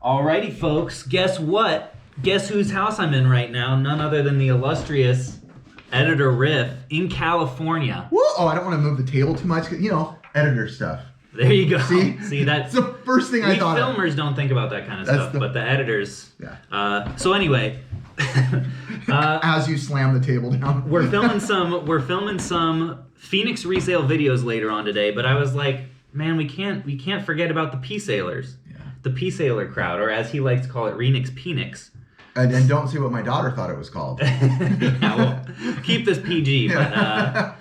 Alrighty, folks. Guess what? Guess whose house I'm in right now? None other than the illustrious editor Riff in California. Whoa! Oh, I don't want to move the table too much. You know, editor stuff. There you go. See, that's the first thing I thought. We filmers don't think about that kind of stuff, but the editors. Yeah. So anyway, as you slam the table down, we're filming some Phoenix Resale videos later on today. But I was like, man, we can't forget about the P-Sailors, the P-Sailor crowd, or as he likes to call it, Renix Penix. And don't say what my daughter thought it was called. Yeah, well, keep this PG, but.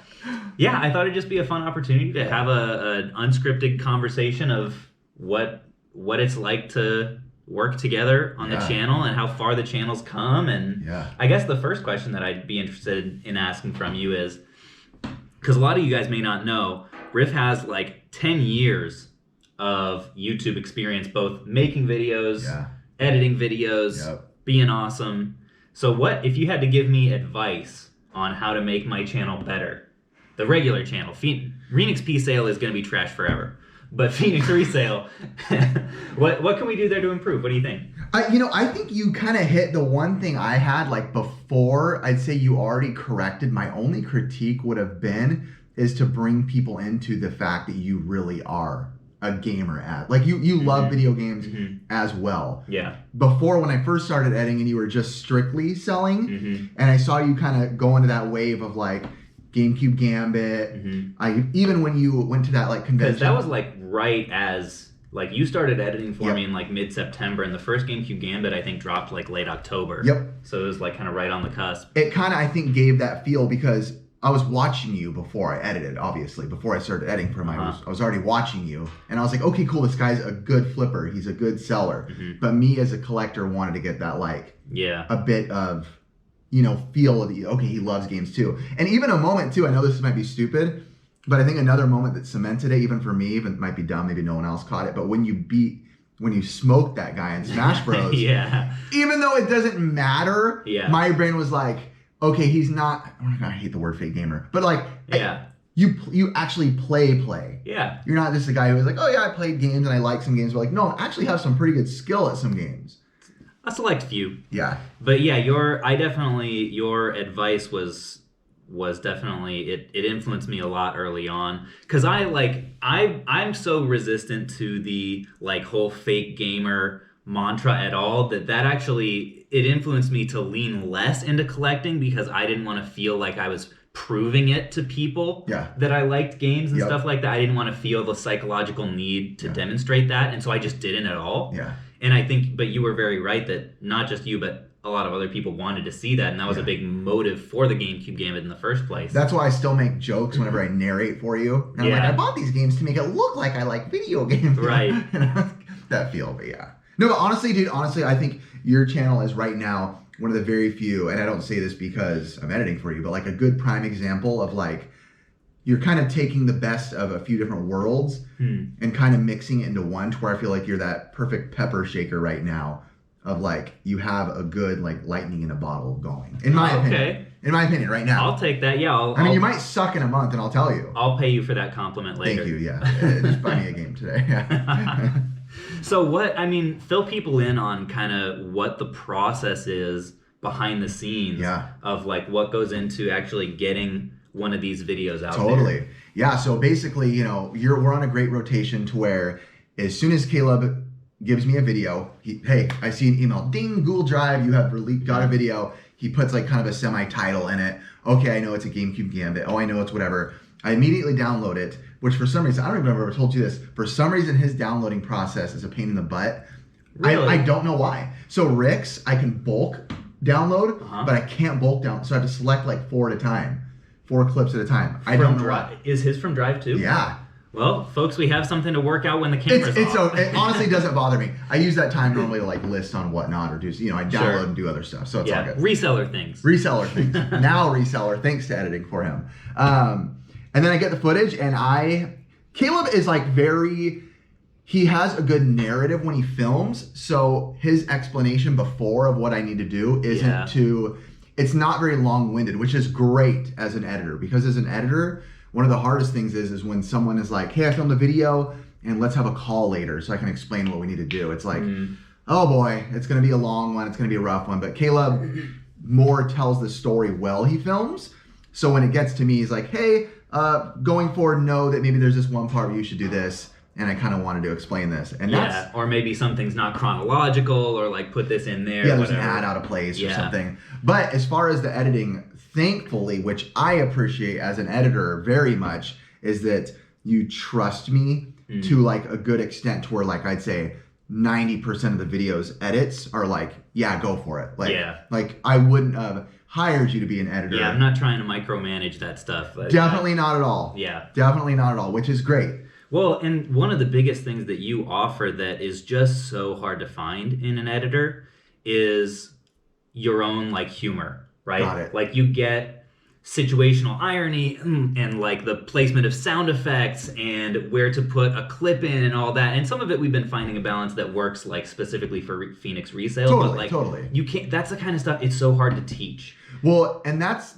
Yeah, I thought it'd just be a fun opportunity to have an unscripted conversation of what it's like to work together on the channel and how far the channel's come. And I guess the first question that I'd be interested in asking from you is, because a lot of you guys may not know, Riff has like 10 years of YouTube experience, both making videos, editing videos, being awesome. So what, if you had to give me advice on how to make my channel better? The regular channel, Renix P-Sale is going to be trash forever. But Phoenix Resale, what can we do there to improve? What do you think? I think you kind of hit the one thing I had like before. I'd say you already corrected. My only critique would have been is to bring people into the fact that you really are a gamer like you love video games as well. Yeah. Before, when I first started editing and you were just strictly selling, and I saw you kind of go into that wave of like GameCube Gambit. Even when you went to that like convention, because that was like right as like you started editing for me in like mid-September, and the first GameCube Gambit I think dropped like late October. Yep. So it was like kind of right on the cusp. It kind of I think gave that feel because I was watching you before I edited. Obviously, before I started editing for I was already watching you, and I was like, okay, cool. This guy's a good flipper. He's a good seller. But me as a collector wanted to get that like a bit of feel of okay, he loves games too. And even a moment too, I know this might be stupid, but I think another moment that cemented it, even for me, even might be dumb, maybe no one else caught it, but when you smoked that guy in Smash Bros. Even though it doesn't matter, my brain was like, okay, he's not, I hate the word fake gamer, but like, you actually play. Yeah. You're not just a guy who was like, oh yeah, I played games and I like some games, but like, no, I actually have some pretty good skill at some games. A select few. Yeah. But yeah, your advice was definitely it influenced me a lot early on, cuz I'm so resistant to the like whole fake gamer mantra at all that actually it influenced me to lean less into collecting, because I didn't want to feel like I was proving it to people that I liked games and stuff like that. I didn't want to feel the psychological need to demonstrate that, and so I just didn't at all. Yeah. And I think, but you were very right that not just you, but a lot of other people wanted to see that, and that was a big motive for the GameCube Gambit in the first place. That's why I still make jokes whenever I narrate for you. And I'm like, I bought these games to make it look like I like video games. Right. That feel, but yeah. No, but honestly, dude, I think your channel is right now one of the very few, and I don't say this because I'm editing for you, but like a good prime example of like, you're kind of taking the best of a few different worlds and kind of mixing it into one, to where I feel like you're that perfect pepper shaker right now of like, you have a good like lightning in a bottle going, in my opinion. In my opinion, right now. I'll take that, yeah. I mean, you might suck in a month, and I'll tell you. I'll pay you for that compliment later. Thank you, yeah. Just buy me a game today. So fill people in on kind of what the process is behind the scenes of like what goes into actually getting one of these videos out there. Totally. Yeah, so basically, we're on a great rotation to where as soon as Caleb gives me a video, hey, I see an email, ding, Google Drive, you have got a video. He puts like kind of a semi-title in it. Okay, I know it's a GameCube Gambit. Oh, I know it's whatever. I immediately download it, which for some reason, I don't even remember if I told you this, for some reason his downloading process is a pain in the butt. Really? I don't know why. So Rick's, I can bulk download, but I can't bulk down, so I have to select like 4 at a time. 4 clips at a time. I don't know why. Is his from Drive too? Yeah. Well, folks, we have something to work out when the camera's off. It honestly doesn't bother me. I use that time normally to like list on whatnot or do, I download and do other stuff. So it's all good. Reseller things. Now reseller, thanks to editing for him. And then I get the footage, and Caleb is like he has a good narrative when he films. So his explanation before of what I need to do it's not very long-winded, which is great as an editor, because as an editor, one of the hardest things is when someone is like, hey, I filmed a video and let's have a call later so I can explain what we need to do. It's like, oh boy, it's going to be a long one. It's going to be a rough one. But Caleb more tells the story well he films. So when it gets to me, he's like, hey, going forward, know that maybe there's this one part where you should do this. And I kind of wanted to explain this. And that's, or maybe something's not chronological, or like put this in there. Yeah, there's an ad out of place or something. But as far as the editing, thankfully, which I appreciate as an editor very much, is that you trust me to like a good extent to where like I'd say 90% of the videos edits are like, yeah, go for it. Like I wouldn't have hired you to be an editor. Yeah, I'm not trying to micromanage that stuff. Definitely not at all. Yeah. Definitely not at all, which is great. Well, and one of the biggest things that you offer that is just so hard to find in an editor is your own like humor, right? Got it. Like you get situational irony and like the placement of sound effects and where to put a clip in and all that. And some of it we've been finding a balance that works like specifically for Phoenix Resale. Totally, but like totally. You can't, that's the kind of stuff, it's so hard to teach. Well, and this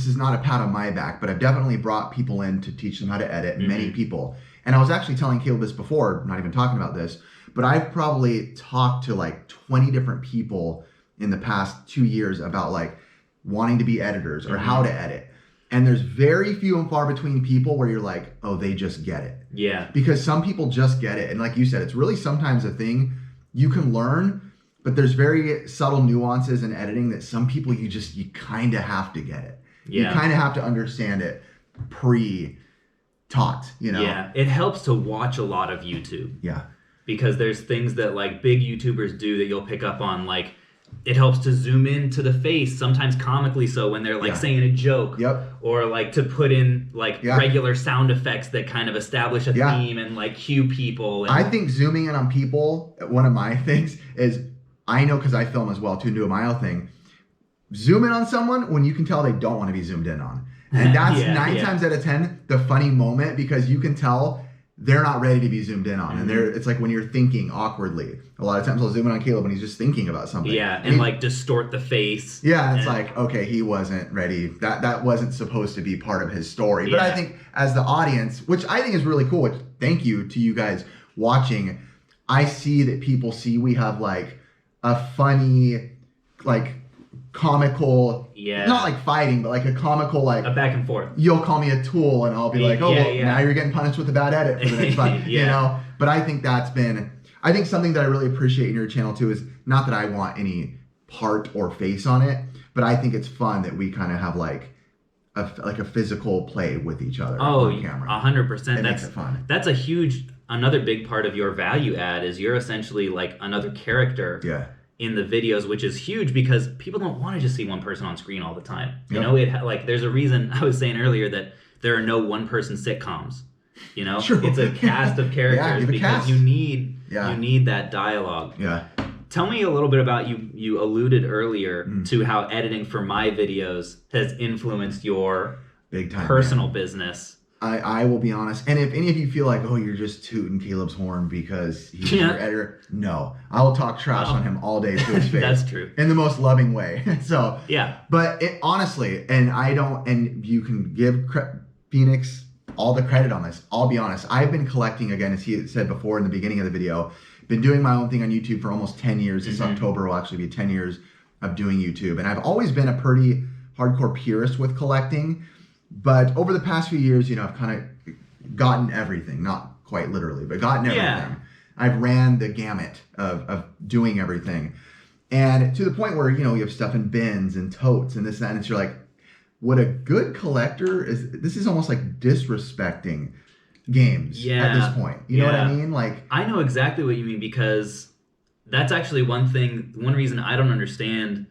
is not a pat on my back, but I've definitely brought people in to teach them how to edit, many people. And I was actually telling Caleb this before, not even talking about this, but I've probably talked to like 20 different people in the past 2 years about like wanting to be editors or how to edit. And there's very few and far between people where you're like, oh, they just get it. Yeah. Because some people just get it. And like you said, it's really sometimes a thing you can learn, but there's very subtle nuances in editing that some people you kind of have to get it. Yeah. You kind of have to understand it pre-taught, you know? Yeah, it helps to watch a lot of YouTube. Yeah. Because there's things that like big YouTubers do that you'll pick up on, like it helps to zoom in to the face, sometimes comically so when they're like saying a joke. Yep. Or like to put in like regular sound effects that kind of establish a theme and like cue people. And I think zooming in on people, one of my things is, I know because I film as well too and do a mile thing. Zoom in on someone when you can tell they don't want to be zoomed in on. And that's 9 times out of 10 the funny moment because you can tell they're not ready to be zoomed in on. And it's like when you're thinking awkwardly. A lot of times I'll zoom in on Caleb when he's just thinking about something. Yeah, and like distort the face. Yeah, and it's like, okay, he wasn't ready. That wasn't supposed to be part of his story. But I think as the audience, which I think is really cool, which thank you to you guys watching, I see that people see we have like a funny, like comical, not like fighting, but like a comical, like a back and forth. You'll call me a tool and I'll be like, now you're getting punished with a bad edit for the next one, you know? But I think I think something that I really appreciate in your channel too is not that I want any part or face on it, but I think it's fun that we kind of have like a physical play with each other on camera. 100%. Makes it fun. That's another big part of your value add is you're essentially like another character in the videos, which is huge because people don't want to just see one person on screen all the time. You know, like there's a reason I was saying earlier that there are no one-person sitcoms. You know, it's a cast of characters because you need that dialogue. Yeah. Tell me a little bit about you alluded earlier to how editing for my videos has influenced your big time personal business. I will be honest, and if any of you feel like, oh, you're just tooting Caleb's horn because he's your editor, no. I will talk trash on him all day to his face. That's true. In the most loving way. So, yeah. But honestly, and you can give Phoenix all the credit on this. I'll be honest. I've been collecting, again, as he said before in the beginning of the video, been doing my own thing on YouTube for almost 10 years. This October will actually be 10 years of doing YouTube. And I've always been a pretty hardcore purist with collecting. But over the past few years, you know, I've kind of gotten everything, not quite literally, but gotten everything. Yeah. I've ran the gamut of doing everything. And to the point where, you know, you have stuff in bins and totes and this and that. And you're like, what a good collector this is almost like disrespecting games at this point. You know what I mean? Like, I know exactly what you mean because that's actually one reason I don't understand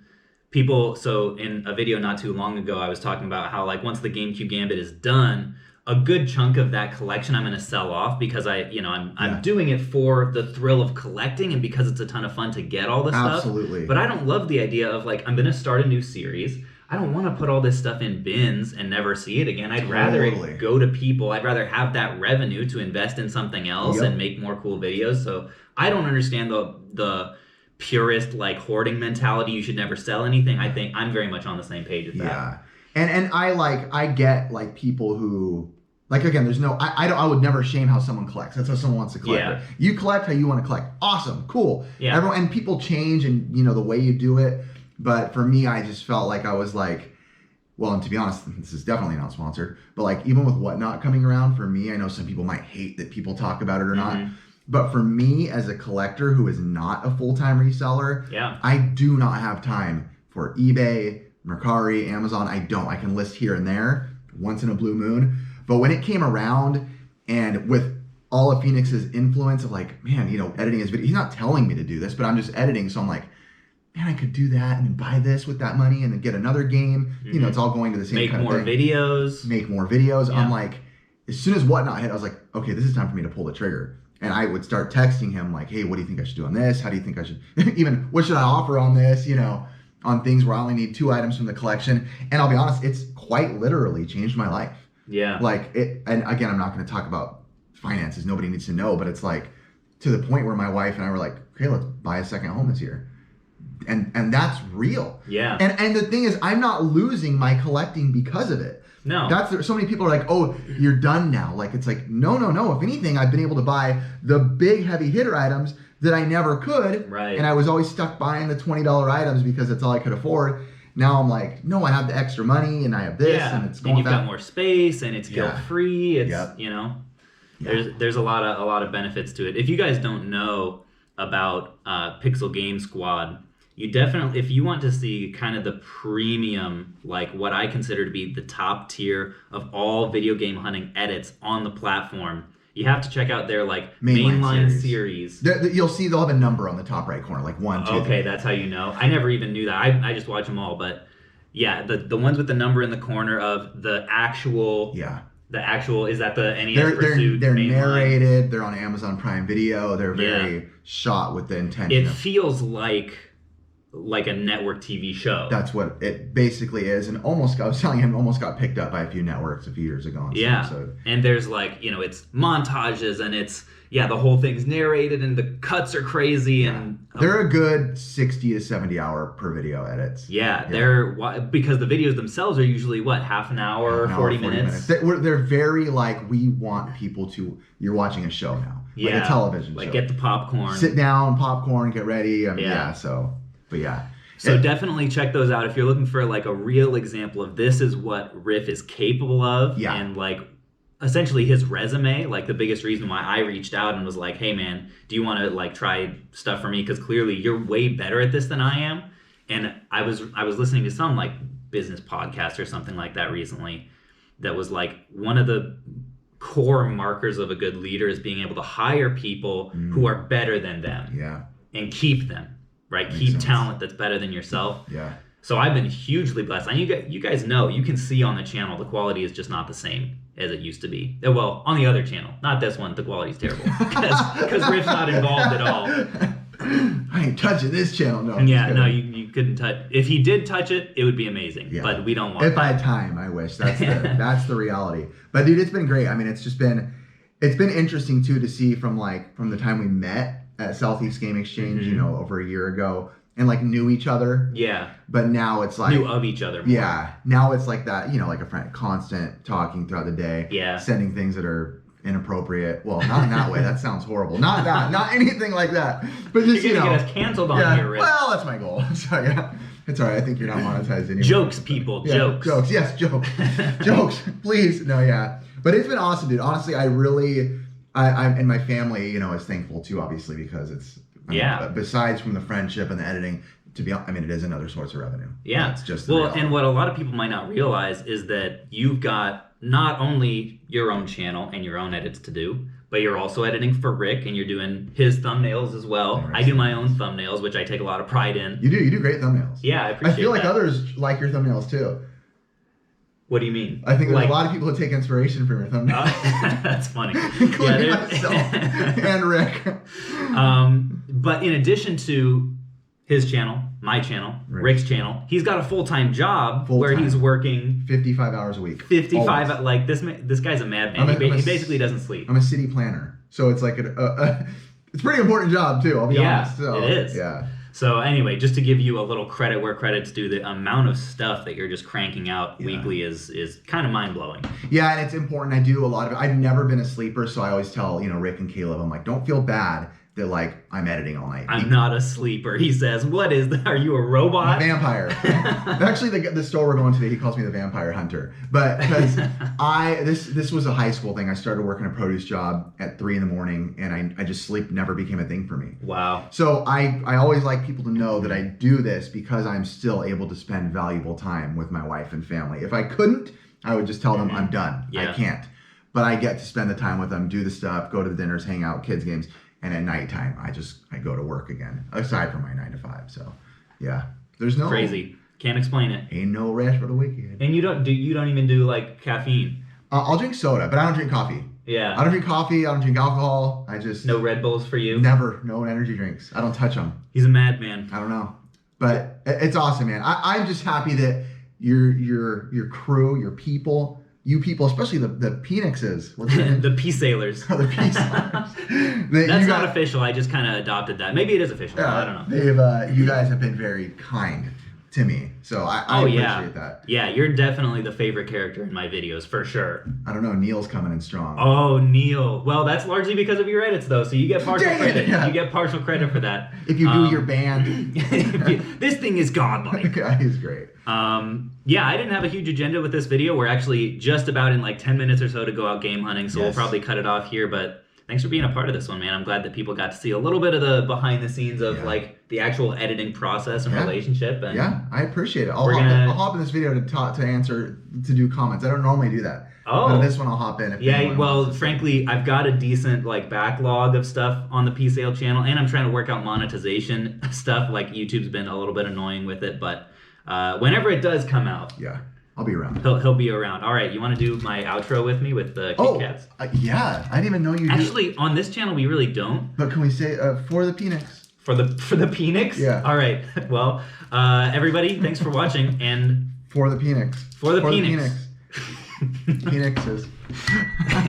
people. So in a video not too long ago, I was talking about how like once the GameCube Gambit is done, a good chunk of that collection I'm going to sell off because I'm doing it for the thrill of collecting and because it's a ton of fun to get all this stuff. Absolutely. But I don't love the idea of like, I'm going to start a new series. I don't want to put all this stuff in bins and never see it again. I'd rather it go to people. I'd rather have that revenue to invest in something else and make more cool videos. So I don't understand the purist like hoarding mentality. You should never sell anything. I think I'm very much on the same page with that. Yeah. And I get like people who Like, again, there's no, I would never shame how someone collects. That's how someone wants to collect. Yeah. You collect how you want to collect. Awesome. Cool. Yeah. Everyone, and people change and, the way you do it. But for me, I just felt like I was like, well, and to be honest, this is definitely not sponsored, but like even with Whatnot coming around, for me, I know some people might hate that people talk about it or not. But for me, as a collector who is not a full-time reseller, I do not have time for eBay, Mercari, Amazon. I don't. I can list here and there once in a blue moon. But when it came around and with all of Phoenix's influence of like, man, editing his video, he's not telling me to do this, but I'm just editing. So I'm like, man, I could do that and buy this with that money and then get another game. It's all going to the same kind of thing. Make more videos. Yeah. I'm like, as soon as Whatnot hit, I was like, okay, this is time for me to pull the trigger. And I would start texting him like, hey, what do you think I should do on this? How do you think I should, even what should I offer on this? On things where I only need 2 items from the collection. And I'll be honest, it's quite literally changed my life. Yeah. Like it, and again, I'm not going to talk about finances. Nobody needs to know, but it's like to the point where my wife and I were like, okay, let's buy a second home this year. And that's real. Yeah. And the thing is, I'm not losing my collecting because of it. No. So many people are like, oh, you're done now. Like, it's like, no. If anything, I've been able to buy the big heavy hitter items that I never could. Right. And I was always stuck buying the $20 items because that's all I could afford. Now I'm like, no, I have the extra money and I have this and it's going and you've got more space and it's guilt free. It's there's a lot of benefits to it. If you guys don't know about Pixel Game Squad, you definitely, if you want to see kind of the premium, like what I consider to be the top tier of all video game hunting edits on the platform, you have to check out their like mainline series. You'll see they'll have a number on the top right corner, like 1, 2. Okay, that's how you know. I never even knew that. I just watch them all, but yeah, the ones with the number in the corner of the actual. Yeah. The actual, is that the NES Pursuit? They're narrated. They're on Amazon Prime Video. They're very shot with the intention. It feels like a network TV show. That's what it basically is. And I was telling him, almost got picked up by a few networks a few years ago. And there's like, it's montages and it's, the whole thing's narrated and the cuts are crazy. And they're a good 60 to 70 hour per video edits. They're, because the videos themselves are usually half an hour, 40 minutes. They're very like, we want people to, you're watching a show now. Like a television show. Like get the popcorn. Sit down, popcorn, get ready. So definitely check those out if you're looking for like a real example of this is what Riff is capable of. Yeah. And like essentially his resume, like the biggest reason why I reached out and was like, hey man, do you want to like try stuff for me? Because clearly you're way better at this than I am. And I was listening to some like business podcast or something like that recently that was like one of the core markers of a good leader is being able to hire people who are better than them. Yeah. And keep them. Right, keep talent that's better than yourself. Yeah. So I've been hugely blessed. And you guys know, you can see on the channel the quality is just not the same as it used to be. Well, on the other channel, not this one. The quality's terrible because Riff's not involved at all. I ain't touching this channel. No. Yeah, no, you couldn't touch. If he did touch it, it would be amazing. Yeah. But we don't want. If I had time, I wish. That's the reality. But dude, it's been great. I mean, it's been interesting too to see from the time we met at Southeast Game Exchange, over a year ago, and like knew each other. Yeah. But now it's like knew of each other more. Yeah. Now it's like that, like a friend, constant talking throughout the day. Yeah. Sending things that are inappropriate. Well, not in that way. That sounds horrible. Not that. Not anything like that. But just you're gonna get us canceled on here, Rick. Well, that's my goal. So yeah. It's all right. I think you're not monetized anymore. Jokes, people. Yeah, jokes. Jokes. Yes, jokes. Jokes. Please. No, yeah. But it's been awesome, dude. Honestly, I'm and my family, is thankful too, obviously, because it's besides from the friendship and the editing, it is another source of revenue. Yeah, it's just and what a lot of people might not realize is that you've got not only your own channel and your own edits to do, but you're also editing for Rick and you're doing his thumbnails as well. I do my own thumbnails, which I take a lot of pride in. You do great thumbnails. Yeah, I appreciate. I feel like others like your thumbnails too. What do you mean? I think there's a lot of people who take inspiration from your thumbnails. That's funny. Including myself and Rick. But in addition to his channel, my channel, Rick's channel, he's got a full-time job where he's working 55 hours a week. 55, almost. Like this guy's a madman. He basically doesn't sleep. I'm a city planner. So it's like it's a pretty important job too, I'll be honest. So, it is. Yeah. So anyway, just to give you a little credit where credit's due, the amount of stuff that you're just cranking out weekly is kind of mind-blowing. Yeah, and it's important. I do a lot of it. I've never been a sleeper, so I always tell, Rick and Caleb, I'm like, don't feel bad that, like, I'm editing all night. I'm not a sleeper, he says. What is that? Are you a robot? A vampire. Actually, the store we're going to, he calls me the vampire hunter. But because this was a high school thing. I started working a produce job at 3 a.m, and I just sleep never became a thing for me. Wow. So I always like people to know that I do this because I'm still able to spend valuable time with my wife and family. If I couldn't, I would just tell them I'm done. Yeah. I can't. But I get to spend the time with them, do the stuff, go to the dinners, hang out, kids games. And at nighttime, I go to work again, aside from my 9 to 5. So, yeah, there's no crazy. Can't explain it. Ain't no rest for the wicked. And you don't even do like caffeine. I'll drink soda, but I don't drink coffee. Yeah. I don't drink coffee. I don't drink alcohol. I just no Red Bulls for you. Never. No energy drinks. I don't touch them. He's a madman. I don't know, but it's awesome, man. I'm just happy that your crew, your people. You people, especially the Phoenixes. The P-Sailors. Oh, the P-Sailors. That's not official. I just kind of adopted that. Maybe it is official. I don't know. You guys have been very kind to me. So I appreciate that. Yeah, you're definitely the favorite character in my videos, for sure. I don't know. Neil's coming in strong. Oh, Neil. Well, that's largely because of your edits, though. So you get partial credit. Yeah. You get partial credit for that. If you do your band. This thing is godlike. He's great. Yeah, I didn't have a huge agenda with this video. We're actually just about in like 10 minutes or so to go out game hunting, so we'll probably cut it off here, but thanks for being a part of this one, man. I'm glad that people got to see a little bit of the behind the scenes of like the actual editing process and relationship. And I appreciate it. I'll hop in this video to do comments. I don't normally do that. Oh. But this one I'll hop in. Well, frankly, I've got a decent like backlog of stuff on the P-Sale channel, and I'm trying to work out monetization stuff. Like YouTube's been a little bit annoying with it, but whenever it does come out, I'll be around. He'll be around. All right, you want to do my outro with me with the Kit Kats? Yeah, I didn't even know you. Actually, on this channel we really don't. But can we say for the Phoenix? For the Phoenix? Yeah. All right. Well, everybody, thanks for watching, and for the Phoenix. For the Phoenix. Phoenixes.